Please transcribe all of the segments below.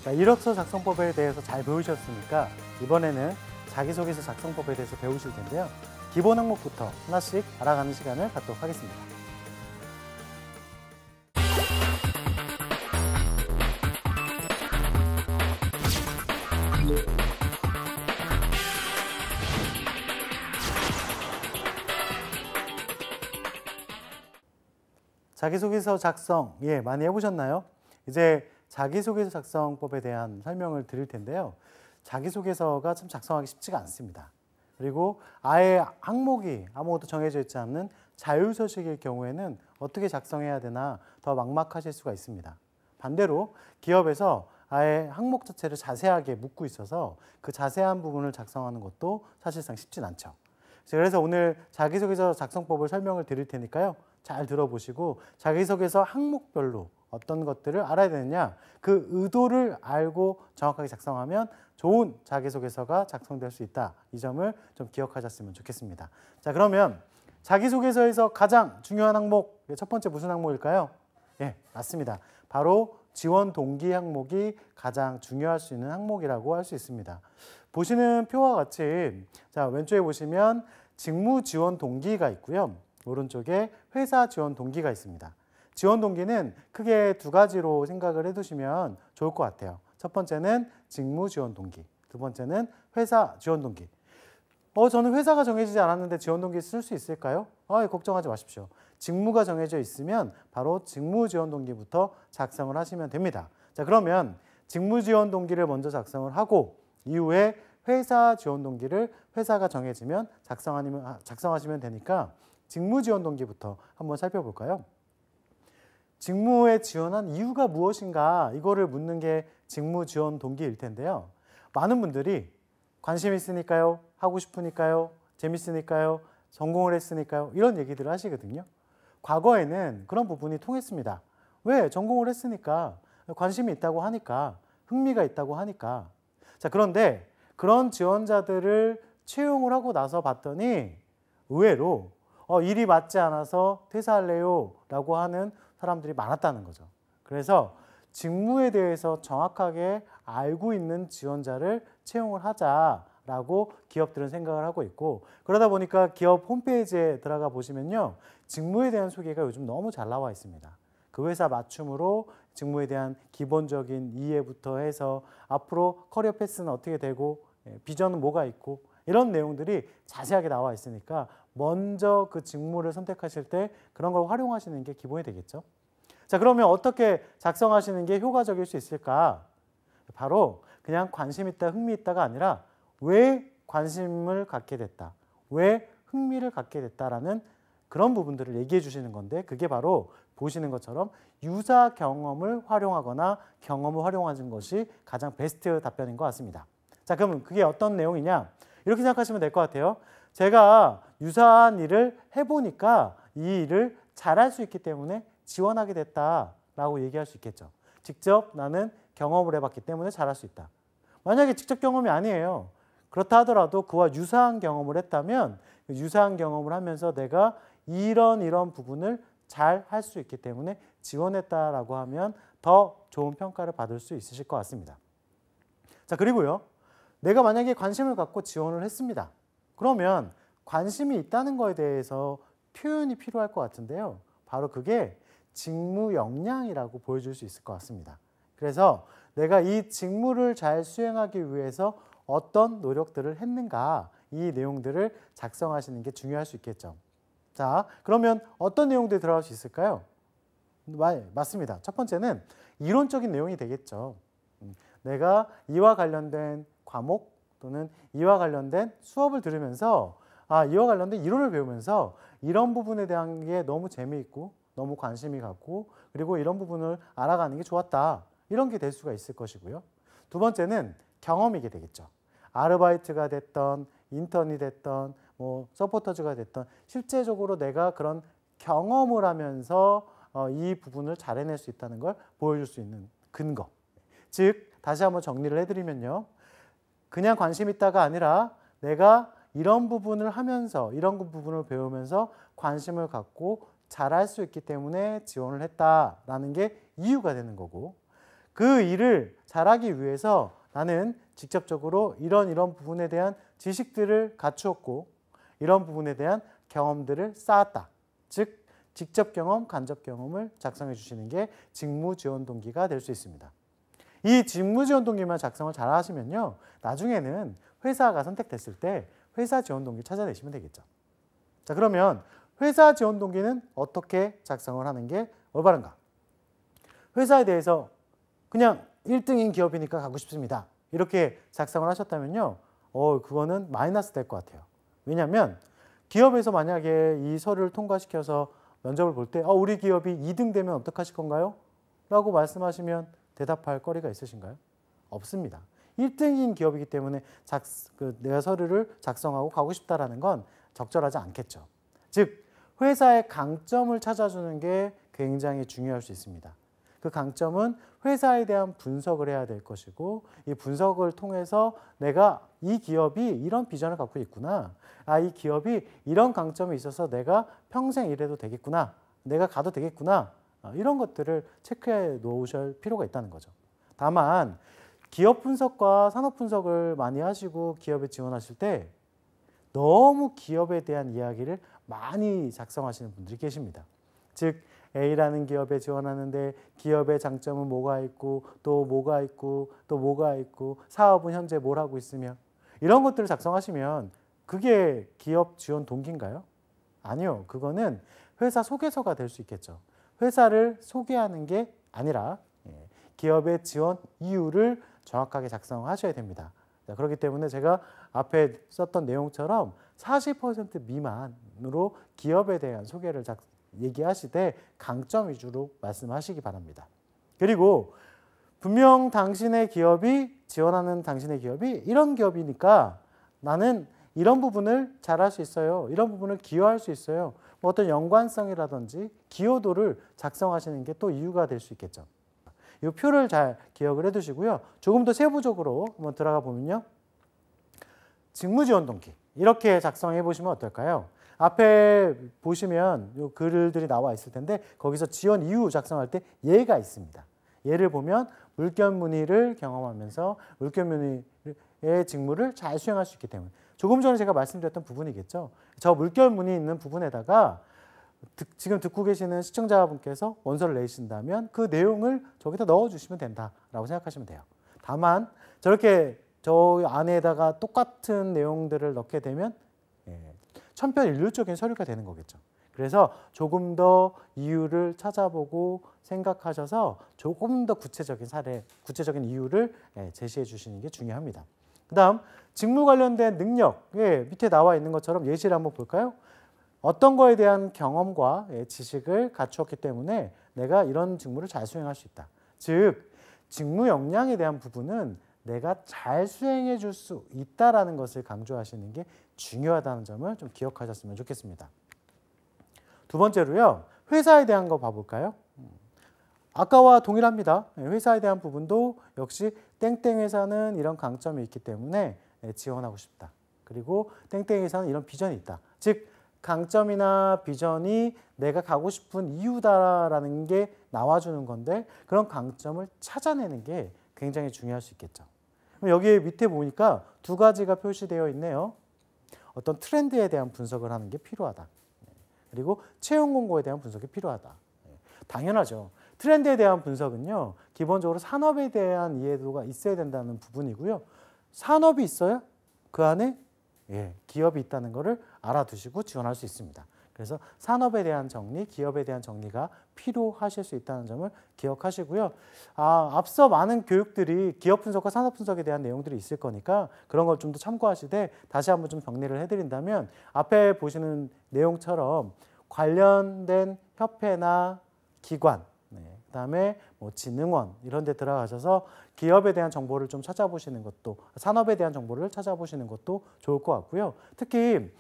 자, 이력서 작성법에 대해서 잘 배우셨으니까 이번에는 자기소개서 작성법에 대해서 배우실 텐데요. 기본 항목부터 하나씩 알아가는 시간을 갖도록 하겠습니다. 자기소개서 작성, 많이 해보셨나요? 이제 자기소개서 작성법에 대한 설명을 드릴 텐데요. 자기소개서가 참 작성하기 쉽지가 않습니다. 그리고 아예 항목이 아무것도 정해져 있지 않는 자율서식일 경우에는 어떻게 작성해야 되나 더 막막하실 수가 있습니다. 반대로 기업에서 아예 항목 자체를 자세하게 묻고 있어서 그 자세한 부분을 작성하는 것도 사실상 쉽진 않죠. 그래서 오늘 자기소개서 작성법을 설명을 드릴 테니까요. 잘 들어보시고 자기소개서 항목별로 어떤 것들을 알아야 되느냐, 그 의도를 알고 정확하게 작성하면 좋은 자기소개서가 작성될 수 있다. 이 점을 좀 기억하셨으면 좋겠습니다. 자, 그러면 자기소개서에서 가장 중요한 항목, 첫 번째 무슨 항목일까요? 맞습니다. 바로 지원 동기 항목이 가장 중요할 수 있는 항목이라고 할 수 있습니다. 보시는 표와 같이 자, 왼쪽에 보시면 직무 지원 동기가 있고요. 오른쪽에 회사 지원 동기가 있습니다. 지원 동기는 크게 두 가지로 생각을 해두시면 좋을 것 같아요. 첫 번째는 직무 지원 동기, 두 번째는 회사 지원 동기. 저는 회사가 정해지지 않았는데 지원 동기 쓸 수 있을까요? 걱정하지 마십시오. 직무가 정해져 있으면 바로 직무 지원 동기부터 작성을 하시면 됩니다. 자, 그러면 직무 지원 동기를 먼저 작성을 하고 이후에 회사 지원 동기를 회사가 정해지면 작성하시면 되니까 직무 지원 동기부터 한번 살펴볼까요? 직무에 지원한 이유가 무엇인가, 이거를 묻는 게 직무 지원 동기일 텐데요. 많은 분들이 관심 있으니까요, 하고 싶으니까요, 재밌으니까요, 전공을 했으니까요, 이런 얘기들을 하시거든요. 과거에는 그런 부분이 통했습니다. 왜? 전공을 했으니까, 관심이 있다고 하니까, 흥미가 있다고 하니까. 자, 그런데 그런 지원자들을 채용을 하고 나서 봤더니 의외로 일이 맞지 않아서 퇴사할래요 라고 하는 사람들이 많았다는 거죠. 그래서 직무에 대해서 정확하게 알고 있는 지원자를 채용을 하자라고 기업들은 생각을 하고 있고, 그러다 보니까 기업 홈페이지에 들어가 보시면요, 직무에 대한 소개가 요즘 너무 잘 나와 있습니다. 그 회사 맞춤으로 직무에 대한 기본적인 이해부터 해서 앞으로 커리어 패스는 어떻게 되고 비전은 뭐가 있고 이런 내용들이 자세하게 나와 있으니까 먼저 그 직무를 선택하실 때 그런 걸 활용하시는 게 기본이 되겠죠. 자, 그러면 어떻게 작성하시는 게 효과적일 수 있을까? 바로 그냥 관심 있다, 흥미 있다가 아니라 왜 관심을 갖게 됐다, 왜 흥미를 갖게 됐다라는 그런 부분들을 얘기해 주시는 건데, 그게 바로 보시는 것처럼 유사 경험을 활용하거나 경험을 활용하는 것이 가장 베스트 답변인 것 같습니다. 자, 그럼 그게 어떤 내용이냐? 이렇게 생각하시면 될 것 같아요. 제가 유사한 일을 해보니까 이 일을 잘할 수 있기 때문에 지원하게 됐다라고 얘기할 수 있겠죠. 직접 나는 경험을 해봤기 때문에 잘할 수 있다. 만약에 직접 경험이 아니에요. 그렇다 하더라도 그와 유사한 경험을 했다면 유사한 경험을 하면서 내가 이런 부분을 잘 할 수 있기 때문에 지원했다라고 하면 더 좋은 평가를 받을 수 있으실 것 같습니다. 자, 그리고요, 내가 만약에 관심을 갖고 지원을 했습니다. 그러면 관심이 있다는 거에 대해서 표현이 필요할 것 같은데요. 바로 그게 직무 역량이라고 보여줄 수 있을 것 같습니다. 그래서 내가 이 직무를 잘 수행하기 위해서 어떤 노력들을 했는가, 이 내용들을 작성하시는 게 중요할 수 있겠죠. 자, 그러면 어떤 내용들이 들어갈 수 있을까요? 맞습니다. 첫 번째는 이론적인 내용이 되겠죠. 내가 이와 관련된 과목 또는 이와 관련된 수업을 들으면서 이와 관련된 이론을 배우면서 이런 부분에 대한 게 너무 재미있고 너무 관심이 갖고 그리고 이런 부분을 알아가는 게 좋았다. 이런 게 될 수가 있을 것이고요. 두 번째는 경험이게 되겠죠. 아르바이트가 됐던 인턴이 됐던 서포터즈가 됐던 실제적으로 내가 그런 경험을 하면서 이 부분을 잘 해낼 수 있다는 걸 보여줄 수 있는 근거. 즉 다시 한번 정리를 해드리면요. 그냥 관심 있다가 아니라 내가 이런 부분을 하면서 이런 부분을 배우면서 관심을 갖고 잘할 수 있기 때문에 지원을 했다라는 게 이유가 되는 거고 그 일을 잘하기 위해서 나는 직접적으로 이런 부분에 대한 지식들을 갖추었고 이런 부분에 대한 경험들을 쌓았다. 즉 직접 경험, 간접 경험을 작성해 주시는 게 직무 지원 동기가 될 수 있습니다. 이 직무 지원 동기만 작성을 잘 하시면요. 나중에는 회사가 선택됐을 때 회사 지원 동기 찾아내시면 되겠죠. 자, 그러면 회사 지원 동기는 어떻게 작성을 하는 게 올바른가? 회사에 대해서 그냥 1등인 기업이니까 가고 싶습니다. 이렇게 작성을 하셨다면요. 그거는 마이너스 될 것 같아요. 왜냐하면 기업에서 만약에 이 서류를 통과시켜서 면접을 볼 때 우리 기업이 2등 되면 어떡하실 건가요? 라고 말씀하시면 대답할 거리가 있으신가요? 없습니다. 1등인 기업이기 때문에 내가 서류를 작성하고 가고 싶다라는 건 적절하지 않겠죠. 즉 회사의 강점을 찾아주는 게 굉장히 중요할 수 있습니다. 그 강점은 회사에 대한 분석을 해야 될 것이고 이 분석을 통해서 내가 이 기업이 이런 비전을 갖고 있구나. 이 기업이 이런 강점이 있어서 내가 평생 일해도 되겠구나. 내가 가도 되겠구나. 이런 것들을 체크해 놓으실 필요가 있다는 거죠. 다만 기업 분석과 산업 분석을 많이 하시고 기업에 지원하실 때 너무 기업에 대한 이야기를 많이 작성하시는 분들이 계십니다. 즉 A라는 기업에 지원하는데 기업의 장점은 뭐가 있고 또 뭐가 있고 또 뭐가 있고 사업은 현재 뭘 하고 있으며 이런 것들을 작성하시면 그게 기업 지원 동기인가요? 아니요. 그거는 회사 소개서가 될 수 있겠죠. 회사를 소개하는 게 아니라 기업의 지원 이유를 정확하게 작성하셔야 됩니다. 자, 그렇기 때문에 제가 앞에 썼던 내용처럼 40% 미만으로 기업에 대한 소개를 얘기하시되 강점 위주로 말씀하시기 바랍니다. 그리고 분명 당신의 기업이 지원하는 당신의 기업이 이런 기업이니까 나는 이런 부분을 잘할 수 있어요. 이런 부분을 기여할 수 있어요. 뭐 어떤 연관성이라든지 기여도를 작성하시는 게 또 이유가 될 수 있겠죠. 이 표를 잘 기억을 해두시고요. 조금 더 세부적으로 한번 들어가 보면요. 직무 지원 동기 이렇게 작성해 보시면 어떨까요? 앞에 보시면 이 글들이 나와 있을 텐데 거기서 지원 이유 작성할 때 예가 있습니다. 예를 보면 물견 문의를 경험하면서 물견 문의의 직무를 잘 수행할 수 있기 때문에 조금 전에 제가 말씀드렸던 부분이겠죠. 저 물견 문의 있는 부분에다가 지금 듣고 계시는 시청자분께서 원서를 내신다면 그 내용을 저기다 넣어주시면 된다라고 생각하시면 돼요. 다만 저렇게 저 안에다가 똑같은 내용들을 넣게 되면 천편일률적인 서류가 되는 거겠죠. 그래서 조금 더 이유를 찾아보고 생각하셔서 조금 더 구체적인 사례, 구체적인 이유를 제시해 주시는 게 중요합니다. 그 다음 직무 관련된 능력, 밑에 나와 있는 것처럼 예시를 한번 볼까요? 어떤 거에 대한 경험과 지식을 갖추었기 때문에 내가 이런 직무를 잘 수행할 수 있다. 즉 직무 역량에 대한 부분은 내가 잘 수행해 줄 수 있다는 것을 강조하시는 게 중요하다는 점을 좀 기억하셨으면 좋겠습니다. 두 번째로요. 회사에 대한 거 봐볼까요? 아까와 동일합니다. 회사에 대한 부분도 역시 땡땡 회사는 이런 강점이 있기 때문에 지원하고 싶다. 그리고 땡땡 회사는 이런 비전이 있다. 즉 강점이나 비전이 내가 가고 싶은 이유다라는 게 나와주는 건데 그런 강점을 찾아내는 게 굉장히 중요할 수 있겠죠. 여기 밑에 보니까 두 가지가 표시되어 있네요. 어떤 트렌드에 대한 분석을 하는 게 필요하다. 그리고 채용 공고에 대한 분석이 필요하다. 당연하죠. 트렌드에 대한 분석은요. 기본적으로 산업에 대한 이해도가 있어야 된다는 부분이고요. 산업이 있어야 그 안에 기업이 있다는 것을 알아두시고 지원할 수 있습니다. 그래서 산업에 대한 정리, 기업에 대한 정리가 필요하실 수 있다는 점을 기억하시고요. 앞서 많은 교육들이 기업 분석과 산업 분석에 대한 내용들이 있을 거니까 그런 걸 좀 더 참고하시되 다시 한번 좀 정리를 해드린다면 앞에 보시는 내용처럼 관련된 협회나 기관, 그다음에 뭐 진흥원 이런 데 들어가셔서 기업에 대한 정보를 좀 찾아보시는 것도 산업에 대한 정보를 찾아보시는 것도 좋을 것 같고요. 특히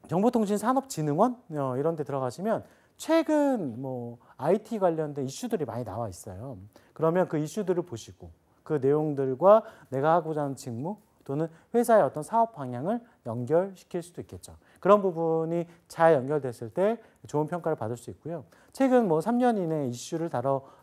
정보통신산업진흥원 이런 데 들어가시면 최근 뭐 IT 관련된 이슈들이 많이 나와 있어요. 그러면 그 이슈들을 보시고 그 내용들과 내가 하고자 하는 직무 또는 회사의 어떤 사업 방향을 연결시킬 수도 있겠죠. 그런 부분이 잘 연결됐을 때 좋은 평가를 받을 수 있고요. 최근 뭐 3년 이내 이슈를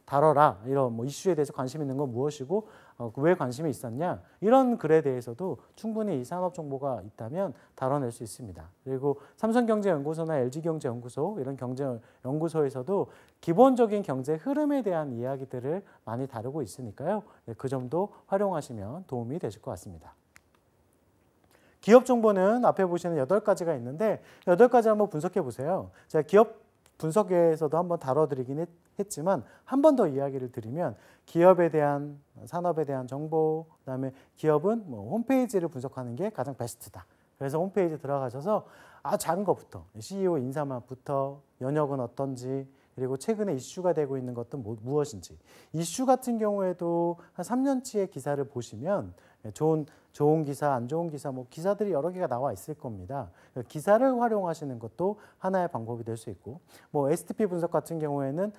다뤄라. 이런 뭐 이슈에 대해서 관심 있는 건 무엇이고 왜 관심이 있었냐. 이런 글에 대해서도 충분히 이 산업 정보가 있다면 다뤄낼 수 있습니다. 그리고 삼성경제연구소나 LG경제연구소 이런 경제연구소에서도 기본적인 경제 흐름에 대한 이야기들을 많이 다루고 있으니까요. 그 점도 활용하시면 도움이 되실 것 같습니다. 기업 정보는 앞에 보시는 8가지가 있는데 8가지 한번 분석해 보세요. 제가 기업 분석에서도 한번 다뤄드리긴 했지만 한 번 더 이야기를 드리면 기업에 대한 산업에 대한 정보, 그다음에 기업은 뭐 홈페이지를 분석하는 게 가장 베스트다. 그래서 홈페이지 들어가셔서 작은 것부터 CEO 인사말부터 연역은 어떤지 그리고 최근에 이슈가 되고 있는 것도 무엇인지 이슈 같은 경우에도 한 3년치의 기사를 보시면 좋은 기사, 안 좋은 기사, 뭐 기사들이 여러 개가 나와 있을 겁니다. 기사를 활용하시는 것도 하나의 방법이 될 수 있고, 뭐 STP 분석 같은 경우에는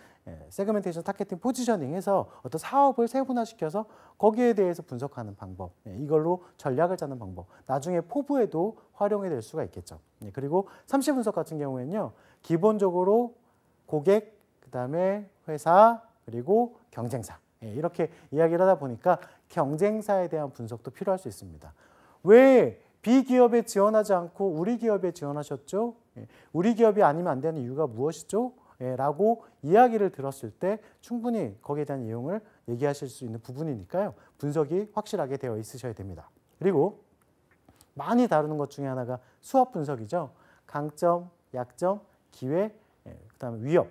세그멘테이션, 타겟팅, 포지셔닝해서 어떤 사업을 세분화시켜서 거기에 대해서 분석하는 방법, 이걸로 전략을 짜는 방법, 나중에 포부에도 활용이 될 수가 있겠죠. 그리고 3C 분석 같은 경우에는요, 기본적으로 고객, 그다음에 회사, 그리고 경쟁사. 이렇게 이야기를 하다 보니까 경쟁사에 대한 분석도 필요할 수 있습니다. 왜 B기업에 지원하지 않고 우리 기업에 지원하셨죠? 우리 기업이 아니면 안 되는 이유가 무엇이죠? 라고 이야기를 들었을 때 충분히 거기에 대한 내용을 얘기하실 수 있는 부분이니까요. 분석이 확실하게 되어 있으셔야 됩니다. 그리고 많이 다루는 것 중에 하나가 수업 분석이죠. 강점, 약점, 기회, 그다음에 위협.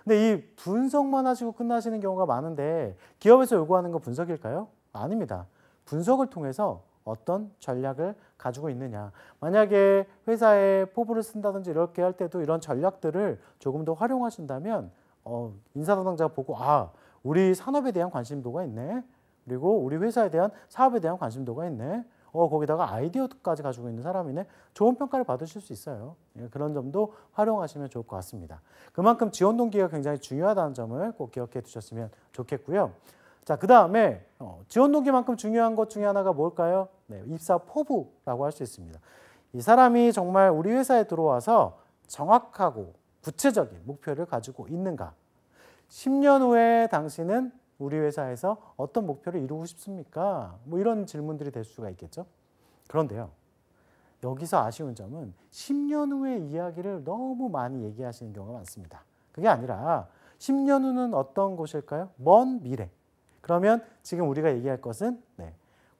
근데 이 분석만 하시고 끝나시는 경우가 많은데 기업에서 요구하는 건 분석일까요? 아닙니다. 분석을 통해서 어떤 전략을 가지고 있느냐. 만약에 회사에 포부를 쓴다든지 이렇게 할 때도 이런 전략들을 조금 더 활용하신다면 인사 담당자가 보고 우리 산업에 대한 관심도가 있네. 그리고 우리 회사에 대한 사업에 대한 관심도가 있네. 거기다가 아이디어까지 가지고 있는 사람이네. 좋은 평가를 받으실 수 있어요. 그런 점도 활용하시면 좋을 것 같습니다. 그만큼 지원 동기가 굉장히 중요하다는 점을 꼭 기억해 두셨으면 좋겠고요. 자, 그 다음에 지원 동기만큼 중요한 것 중에 하나가 뭘까요? 입사 포부라고 할 수 있습니다. 이 사람이 정말 우리 회사에 들어와서 정확하고 구체적인 목표를 가지고 있는가? 10년 후에 당신은 우리 회사에서 어떤 목표를 이루고 싶습니까? 뭐 이런 질문들이 될 수가 있겠죠. 그런데요. 여기서 아쉬운 점은 10년 후의 이야기를 너무 많이 얘기하시는 경우가 많습니다. 그게 아니라 10년 후는 어떤 곳일까요? 먼 미래. 그러면 지금 우리가 얘기할 것은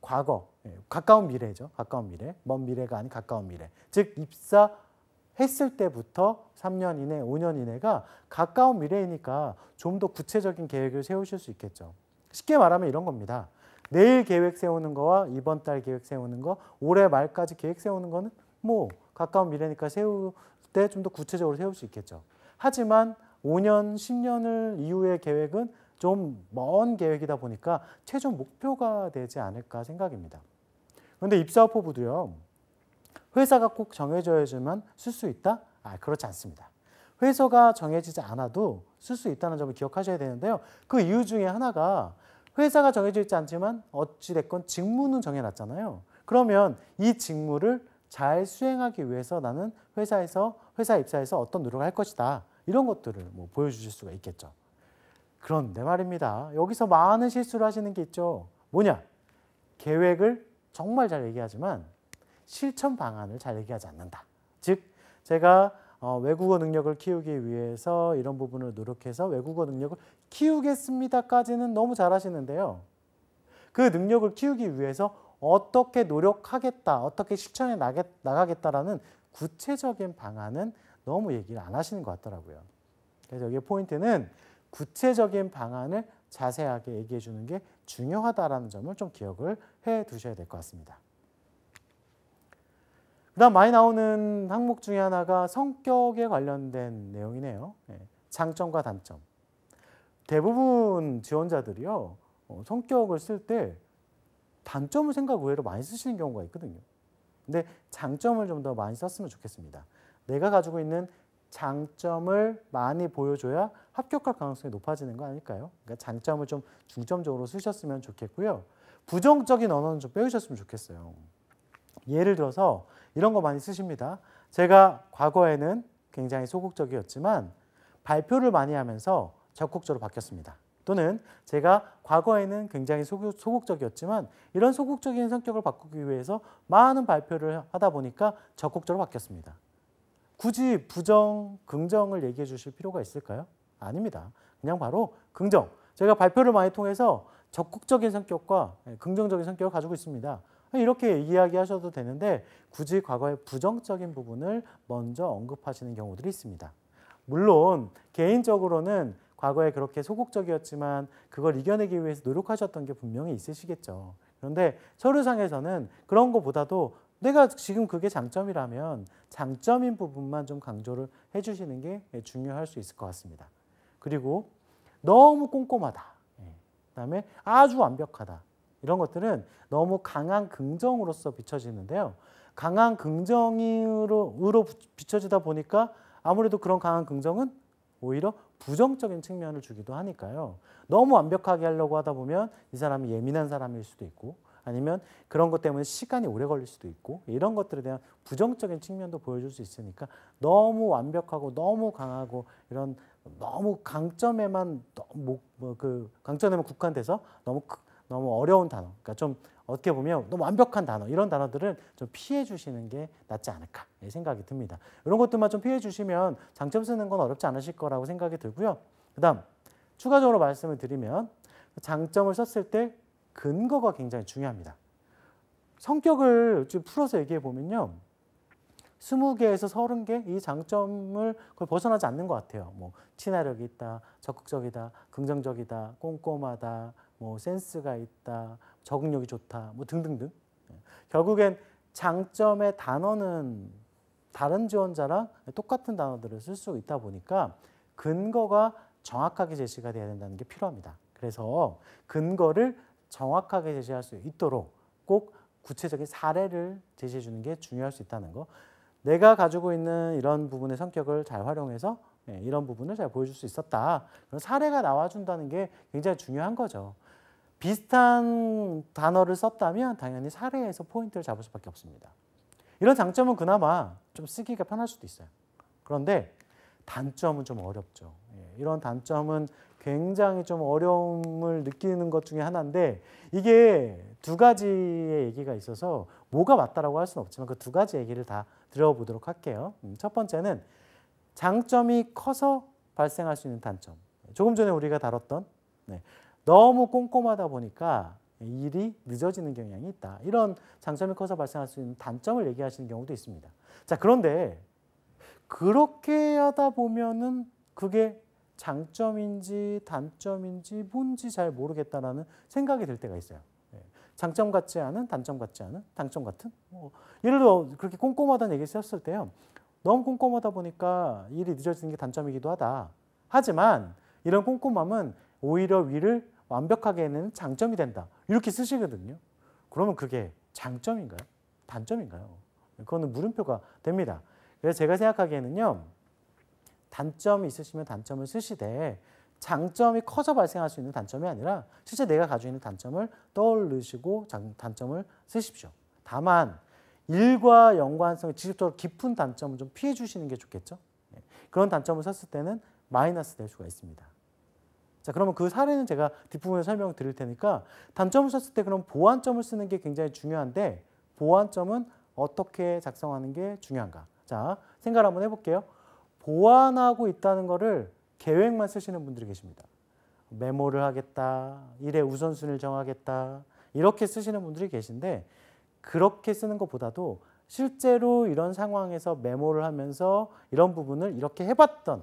과거, 가까운 미래죠. 가까운 미래. 먼 미래가 아닌 가까운 미래. 즉 입사했을 때부터 3년 이내, 5년 이내가 가까운 미래이니까 좀 더 구체적인 계획을 세우실 수 있겠죠. 쉽게 말하면 이런 겁니다. 내일 계획 세우는 거와 이번 달 계획 세우는 거, 올해 말까지 계획 세우는 거는 뭐 가까운 미래니까 세울 때 좀 더 구체적으로 세울 수 있겠죠. 하지만 5년, 10년을 이후의 계획은 좀 먼 계획이다 보니까 최종 목표가 되지 않을까 생각입니다. 그런데 입사업 포부도요. 회사가 꼭 정해져야지만 쓸 수 있다? 그렇지 않습니다. 회사가 정해지지 않아도 쓸 수 있다는 점을 기억하셔야 되는데요. 그 이유 중에 하나가 회사가 정해져 있지 않지만 어찌됐건 직무는 정해놨잖아요. 그러면 이 직무를 잘 수행하기 위해서 나는 회사 입사해서 어떤 노력을 할 것이다. 이런 것들을 보여주실 수가 있겠죠. 그런데 말입니다. 여기서 많은 실수를 하시는 게 있죠. 뭐냐? 계획을 정말 잘 얘기하지만 실천 방안을 잘 얘기하지 않는다. 즉 제가 외국어 능력을 키우기 위해서 이런 부분을 노력해서 외국어 능력을 키우겠습니다까지는 너무 잘하시는데요. 그 능력을 키우기 위해서 어떻게 노력하겠다, 어떻게 실천해 나가겠다라는 구체적인 방안은 너무 얘기를 안 하시는 것 같더라고요. 그래서 여기에 포인트는 구체적인 방안을 자세하게 얘기해 주는 게 중요하다는 점을 좀 기억을 해 두셔야 될 것 같습니다. 그 다음 많이 나오는 항목 중에 하나가 성격에 관련된 내용이네요. 장점과 단점. 대부분 지원자들이요. 성격을 쓸 때 단점을 생각 외로 많이 쓰시는 경우가 있거든요. 근데 장점을 좀 더 많이 썼으면 좋겠습니다. 내가 가지고 있는 장점을 많이 보여줘야 합격할 가능성이 높아지는 거 아닐까요? 그러니까 장점을 좀 중점적으로 쓰셨으면 좋겠고요. 부정적인 언어는 좀 빼주셨으면 좋겠어요. 예를 들어서 이런 거 많이 쓰십니다. 제가 과거에는 굉장히 소극적이었지만 발표를 많이 하면서 적극적으로 바뀌었습니다. 또는 제가 과거에는 굉장히 소극적이었지만 이런 소극적인 성격을 바꾸기 위해서 많은 발표를 하다 보니까 적극적으로 바뀌었습니다. 굳이 부정, 긍정을 얘기해 주실 필요가 있을까요? 아닙니다. 그냥 바로 긍정. 제가 발표를 많이 통해서 적극적인 성격과 긍정적인 성격을 가지고 있습니다. 이렇게 이야기하셔도 되는데 굳이 과거의 부정적인 부분을 먼저 언급하시는 경우들이 있습니다. 물론 개인적으로는 과거에 그렇게 소극적이었지만 그걸 이겨내기 위해서 노력하셨던 게 분명히 있으시겠죠. 그런데 서류상에서는 그런 것보다도 내가 지금 그게 장점이라면 장점인 부분만 좀 강조를 해주시는 게 중요할 수 있을 것 같습니다. 그리고 너무 꼼꼼하다, 그다음에 아주 완벽하다, 이런 것들은 너무 강한 긍정으로서 비춰지는데요. 강한 긍정으로 비춰지다 보니까 아무래도 그런 강한 긍정은 오히려 부정적인 측면을 주기도 하니까요. 너무 완벽하게 하려고 하다 보면 이 사람이 예민한 사람일 수도 있고 아니면 그런 것 때문에 시간이 오래 걸릴 수도 있고 이런 것들에 대한 부정적인 측면도 보여줄 수 있으니까 너무 완벽하고 너무 강하고 이런 너무 강점에만 강점에만 국한돼서 너무 어려운 단어, 그러니까 좀 어떻게 보면 너무 완벽한 단어, 이런 단어들을 좀 피해 주시는 게 낫지 않을까 생각이 듭니다. 이런 것들만 좀 피해 주시면 장점 쓰는 건 어렵지 않으실 거라고 생각이 들고요. 그다음 추가적으로 말씀을 드리면 장점을 썼을 때 근거가 굉장히 중요합니다. 성격을 좀 풀어서 얘기해 보면요. 20개에서 30개 이 장점을 거의 벗어나지 않는 것 같아요. 뭐 친화력이 있다, 적극적이다, 긍정적이다, 꼼꼼하다, 뭐 센스가 있다, 적응력이 좋다, 뭐 등등등. 결국엔 장점의 단어는 다른 지원자랑 똑같은 단어들을 쓸 수 있다 보니까 근거가 정확하게 제시가 돼야 된다는 게 필요합니다. 그래서 근거를 정확하게 제시할 수 있도록 꼭 구체적인 사례를 제시해 주는 게 중요할 수 있다는 거. 내가 가지고 있는 이런 부분의 성격을 잘 활용해서 이런 부분을 잘 보여줄 수 있었다. 그런 사례가 나와준다는 게 굉장히 중요한 거죠. 비슷한 단어를 썼다면 당연히 사례에서 포인트를 잡을 수밖에 없습니다. 이런 장점은 그나마 좀 쓰기가 편할 수도 있어요. 그런데 단점은 좀 어렵죠. 이런 단점은 굉장히 좀 어려움을 느끼는 것 중에 하나인데 이게 두 가지의 얘기가 있어서 뭐가 맞다라고 할 수는 없지만 그 두 가지 얘기를 다 들어보도록 할게요. 첫 번째는 장점이 커서 발생할 수 있는 단점. 조금 전에 우리가 다뤘던 너무 꼼꼼하다 보니까 일이 늦어지는 경향이 있다. 이런 장점이 커서 발생할 수 있는 단점을 얘기하시는 경우도 있습니다. 자, 그런데 그렇게 하다 보면은 그게 장점인지 단점인지 뭔지 잘 모르겠다라는 생각이 들 때가 있어요. 장점 같지 않은, 단점 같지 않은, 단점 같은. 예를 들어 그렇게 꼼꼼하다는 얘기를 썼을 때요. 너무 꼼꼼하다 보니까 일이 늦어지는 게 단점이기도 하다. 하지만 이런 꼼꼼함은 오히려 위를 완벽하게 해내는 장점이 된다. 이렇게 쓰시거든요. 그러면 그게 장점인가요? 단점인가요? 그거는 물음표가 됩니다. 그래서 제가 생각하기에는요. 단점이 있으시면 단점을 쓰시되 장점이 커서 발생할 수 있는 단점이 아니라 실제 내가 가지고 있는 단점을 떠올리시고 단점을 쓰십시오. 다만 일과 연관성이 직접적으로 깊은 단점을 좀 피해 주시는 게 좋겠죠. 그런 단점을 썼을 때는 마이너스 될 수가 있습니다. 자, 그러면 그 사례는 제가 뒷부분에 설명을 드릴 테니까 단점을 썼을 때 그럼 보완점을 쓰는 게 굉장히 중요한데 보완점은 어떻게 작성하는 게 중요한가? 자, 생각을 한번 해볼게요. 보완하고 있다는 거를 계획만 쓰시는 분들이 계십니다. 메모를 하겠다, 일의 우선순위를 정하겠다 이렇게 쓰시는 분들이 계신데 그렇게 쓰는 것보다도 실제로 이런 상황에서 메모를 하면서 이런 부분을 이렇게 해봤던,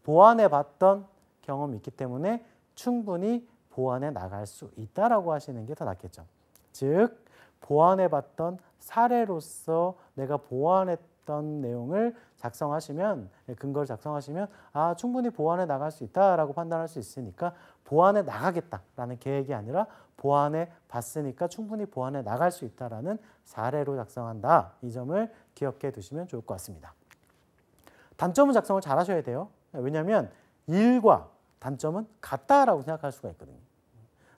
보완해봤던 경험이 있기 때문에 충분히 보완해 나갈 수 있다라고 하시는 게 더 낫겠죠. 즉 보완해봤던 사례로서 내가 보완했던 내용을 작성하시면, 근거를 작성하시면 충분히 보완해 나갈 수 있다라고 판단할 수 있으니까 보완해 나가겠다라는 계획이 아니라 보완해 봤으니까 충분히 보완해 나갈 수 있다라는 사례로 작성한다. 이 점을 기억해 두시면 좋을 것 같습니다. 단점은 작성을 잘 하셔야 돼요. 왜냐하면 일과 단점은 같다라고 생각할 수가 있거든요.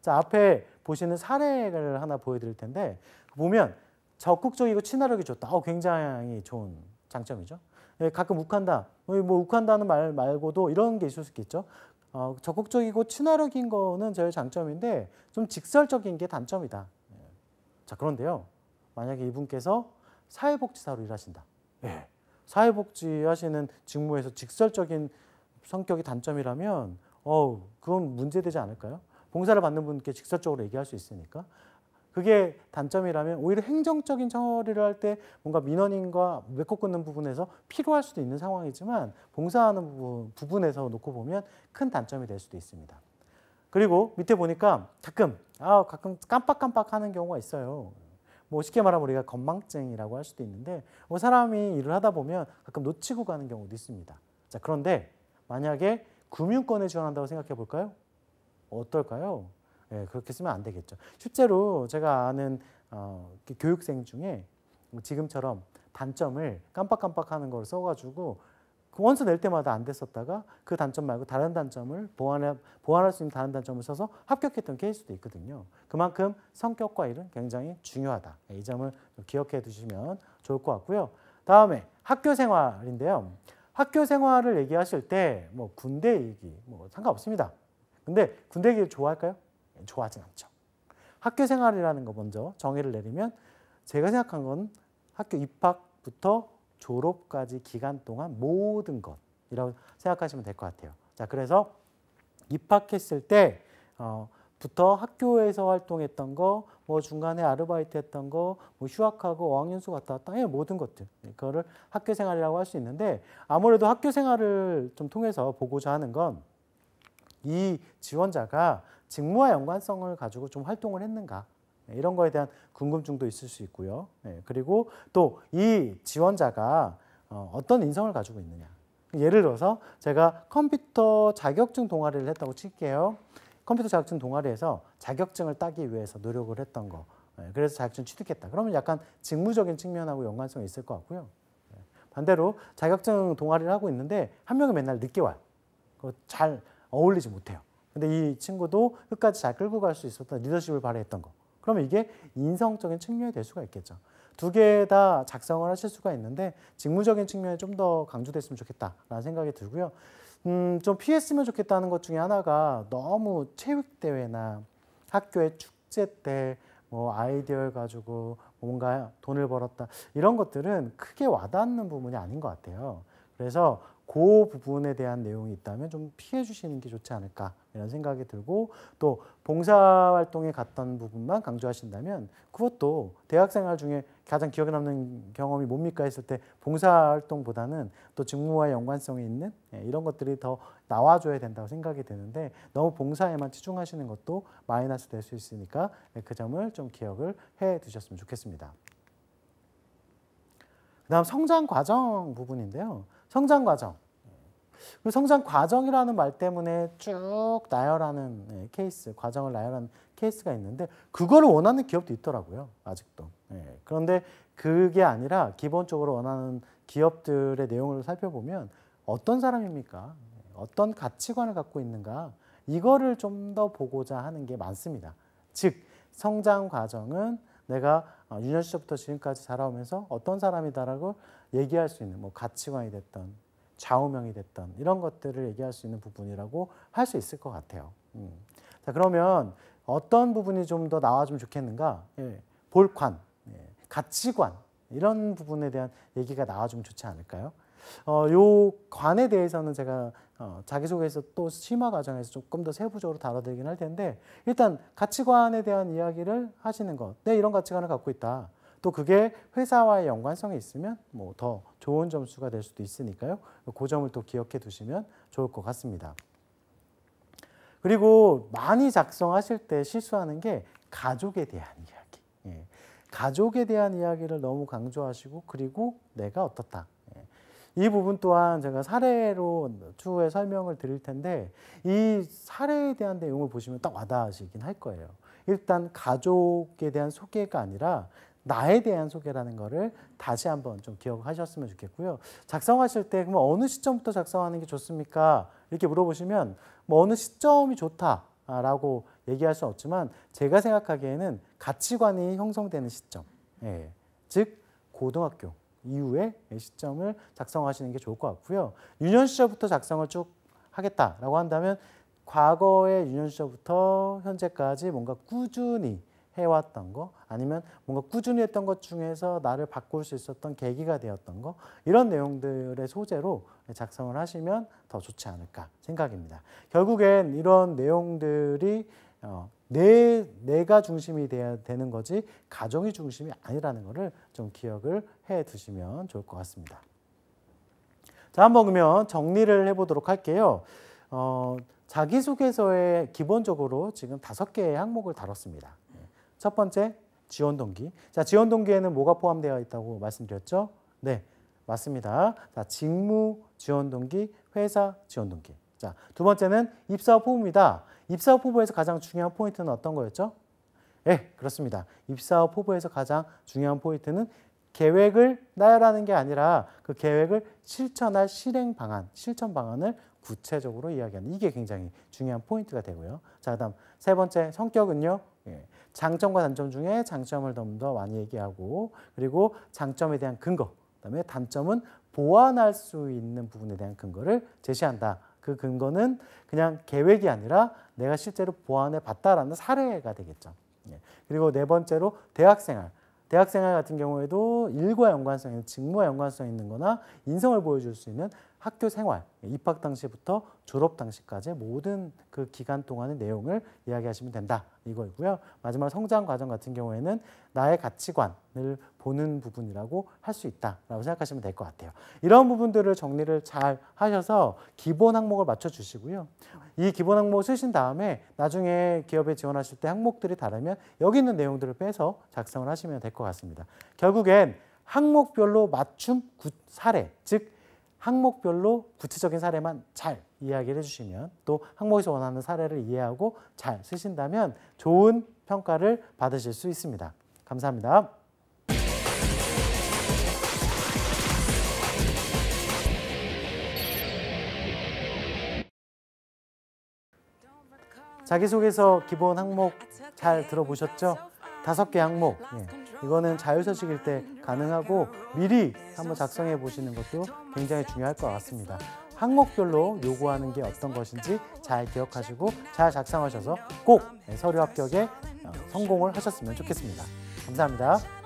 자, 앞에 보시는 사례를 하나 보여드릴 텐데 보면 적극적이고 친화력이 좋다. 굉장히 좋은 장점이죠. 가끔 욱한다. 뭐 욱한다는 말 말고도 이런 게 있을 수 있겠죠. 적극적이고 친화력인 거는 저의 장점인데 좀 직설적인 게 단점이다. 자, 그런데요. 만약에 이분께서 사회복지사로 일하신다. 예. 사회복지 하시는 직무에서 직설적인 성격이 단점이라면 그건 문제되지 않을까요? 봉사를 받는 분께 직설적으로 얘기할 수 있으니까. 그게 단점이라면 오히려 행정적인 처리를 할 때 뭔가 민원인과 맺고 끊는 부분에서 필요할 수도 있는 상황이지만 봉사하는 부분에서 놓고 보면 큰 단점이 될 수도 있습니다. 그리고 밑에 보니까 가끔 깜빡깜빡하는 경우가 있어요. 뭐 쉽게 말하면 우리가 건망증이라고 할 수도 있는데 사람이 일을 하다 보면 가끔 놓치고 가는 경우도 있습니다. 자, 그런데 만약에 금융권에 지원한다고 생각해 볼까요? 어떨까요? 네, 그렇게 쓰면 안 되겠죠. 실제로 제가 아는 교육생 중에 지금처럼 단점을 깜빡깜빡하는 걸 써가지고 원서 낼 때마다 안 됐었다가 그 단점 말고 다른 단점을 보완할 수 있는 다른 단점을 써서 합격했던 케이스도 있거든요. 그만큼 성격과 일은 굉장히 중요하다. 이 점을 기억해 두시면 좋을 것 같고요. 다음에 학교 생활인데요. 학교 생활을 얘기하실 때 뭐 군대 얘기 뭐 상관없습니다. 근데 군대 얘기를 좋아할까요? 좋아하진 않죠. 학교 생활이라는 거 먼저 정의를 내리면 제가 생각한 건 학교 입학부터 졸업까지 기간 동안 모든 것이라고 생각하시면 될 것 같아요. 자, 그래서 입학했을 때 부터 학교에서 활동했던 거, 뭐 중간에 아르바이트 했던 거, 뭐 휴학하고 어학연수 갔다 왔다, 모든 것들. 그거를 학교 생활이라고 할 수 있는데 아무래도 학교 생활을 좀 통해서 보고자 하는 건 이 지원자가 직무와 연관성을 가지고 좀 활동을 했는가 이런 거에 대한 궁금증도 있을 수 있고요. 그리고 또 이 지원자가 어떤 인성을 가지고 있느냐. 예를 들어서 제가 컴퓨터 자격증 동아리를 했다고 칠게요. 컴퓨터 자격증 동아리에서 자격증을 따기 위해서 노력을 했던 거. 그래서 자격증 취득했다. 그러면 약간 직무적인 측면하고 연관성이 있을 것 같고요. 반대로 자격증 동아리를 하고 있는데 한 명이 맨날 늦게 와요. 잘 어울리지 못해요. 근데 이 친구도 끝까지 잘 끌고 갈 수 있었던 리더십을 발휘했던 거. 그러면 이게 인성적인 측면이 될 수가 있겠죠. 두 개 다 작성을 하실 수가 있는데 직무적인 측면이 좀 더 강조됐으면 좋겠다라는 생각이 들고요. 좀 피했으면 좋겠다는 것 중에 하나가 너무 체육대회나 학교의 축제 때 뭐 아이디어를 가지고 뭔가 돈을 벌었다 이런 것들은 크게 와닿는 부분이 아닌 것 같아요. 그래서 그 부분에 대한 내용이 있다면 좀 피해 주시는 게 좋지 않을까 이런 생각이 들고 또 봉사활동에 갔던 부분만 강조하신다면 그것도 대학생활 중에 가장 기억에 남는 경험이 뭡니까 했을 때 봉사활동보다는 또 직무와 연관성이 있는 이런 것들이 더 나와줘야 된다고 생각이 드는데 너무 봉사에만 치중하시는 것도 마이너스 될 수 있으니까 그 점을 좀 기억을 해 두셨으면 좋겠습니다. 그다음 성장 과정 부분인데요. 성장 과정. 성장 과정이라는 말 때문에 쭉 나열하는 케이스, 과정을 나열하는 케이스가 있는데 그거를 원하는 기업도 있더라고요. 아직도. 그런데 그게 아니라 기본적으로 원하는 기업들의 내용을 살펴보면 어떤 사람입니까? 어떤 가치관을 갖고 있는가? 이거를 좀 더 보고자 하는 게 많습니다. 즉 성장 과정은 내가 유년 시절부터 지금까지 자라오면서 어떤 사람이다라고 얘기할 수 있는 뭐 가치관이 됐던 좌우명이 됐던 이런 것들을 얘기할 수 있는 부분이라고 할 수 있을 것 같아요. 자, 그러면 어떤 부분이 좀 더 나와주면 좋겠는가? 볼관, 가치관 이런 부분에 대한 얘기가 나와주면 좋지 않을까요? 요 관에 대해서는 제가 자기소개에서 또 심화 과정에서 조금 더 세부적으로 다뤄드리긴 할 텐데 일단 가치관에 대한 이야기를 하시는 것. 네, 이런 가치관을 갖고 있다. 또 그게 회사와의 연관성이 있으면 뭐 더 좋은 점수가 될 수도 있으니까요. 그 점을 또 기억해 두시면 좋을 것 같습니다. 그리고 많이 작성하실 때 실수하는 게 가족에 대한 이야기. 가족에 대한 이야기를 너무 강조하시고 그리고 내가 어떻다. 이 부분 또한 제가 사례로 추후에 설명을 드릴 텐데 이 사례에 대한 내용을 보시면 딱 와닿으시긴 할 거예요. 일단 가족에 대한 소개가 아니라 나에 대한 소개라는 거를 다시 한번 좀 기억하셨으면 좋겠고요. 작성하실 때 그럼 어느 시점부터 작성하는 게 좋습니까? 이렇게 물어보시면 뭐 어느 시점이 좋다라고 얘기할 수는 없지만 제가 생각하기에는 가치관이 형성되는 시점, 즉 고등학교 이후의 시점을 작성하시는 게 좋을 것 같고요. 유년 시절부터 작성을 쭉 하겠다라고 한다면 과거의 유년 시절부터 현재까지 뭔가 꾸준히 해왔던 거, 아니면 뭔가 꾸준히 했던 것 중에서 나를 바꿀 수 있었던 계기가 되었던 거, 이런 내용들의 소재로 작성을 하시면 더 좋지 않을까 생각입니다. 결국엔 이런 내용들이 내가 중심이 돼야 되는 거지 가정이 중심이 아니라는 것을 좀 기억을 해 두시면 좋을 것 같습니다. 자, 한번 그러면 정리를 해보도록 할게요. 자기소개서에 기본적으로 지금 5개의 항목을 다뤘습니다. 첫 번째, 지원 동기. 자, 지원 동기에는 뭐가 포함되어 있다고 말씀드렸죠? 네, 맞습니다. 자, 직무 지원 동기, 회사 지원 동기. 자, 두 번째는 입사업 후보입니다. 입사업 후보에서 가장 중요한 포인트는 어떤 거였죠? 네, 그렇습니다. 입사업 후보에서 가장 중요한 포인트는 계획을 나열하는 게 아니라 그 계획을 실천할 실행 방안, 실천 방안을 구체적으로 이야기하는, 이게 굉장히 중요한 포인트가 되고요. 자, 그다음 세 번째, 성격은요. 장점과 단점 중에 장점을 좀 더 많이 얘기하고, 그리고 장점에 대한 근거, 그다음에 단점은 보완할 수 있는 부분에 대한 근거를 제시한다. 그 근거는 그냥 계획이 아니라 내가 실제로 보완해 봤다라는 사례가 되겠죠. 그리고 네 번째로 대학생활. 대학생활 같은 경우에도 일과 연관성 있는, 직무와 연관성 있는 거나 인성을 보여줄 수 있는 학교 생활, 입학 당시부터 졸업 당시까지 모든 그 기간 동안의 내용을 이야기하시면 된다. 이거이고요. 마지막 성장 과정 같은 경우에는 나의 가치관을 보는 부분이라고 할 수 있다라고 생각하시면 될 것 같아요. 이런 부분들을 정리를 잘 하셔서 기본 항목을 맞춰주시고요. 이 기본 항목을 쓰신 다음에 나중에 기업에 지원하실 때 항목들이 다르면 여기 있는 내용들을 빼서 작성을 하시면 될 것 같습니다. 결국엔 항목별로 맞춤 사례, 즉 항목별로 구체적인 사례만 잘 이야기를 해주시면, 또 항목에서 원하는 사례를 이해하고 잘 쓰신다면 좋은 평가를 받으실 수 있습니다. 감사합니다. 자기소개서 기본 항목 잘 들어보셨죠? 5개 항목. 이거는 자유서식일 때 가능하고 미리 한번 작성해 보시는 것도 굉장히 중요할 것 같습니다. 항목별로 요구하는 게 어떤 것인지 잘 기억하시고 잘 작성하셔서 꼭 서류 합격에 성공을 하셨으면 좋겠습니다. 감사합니다.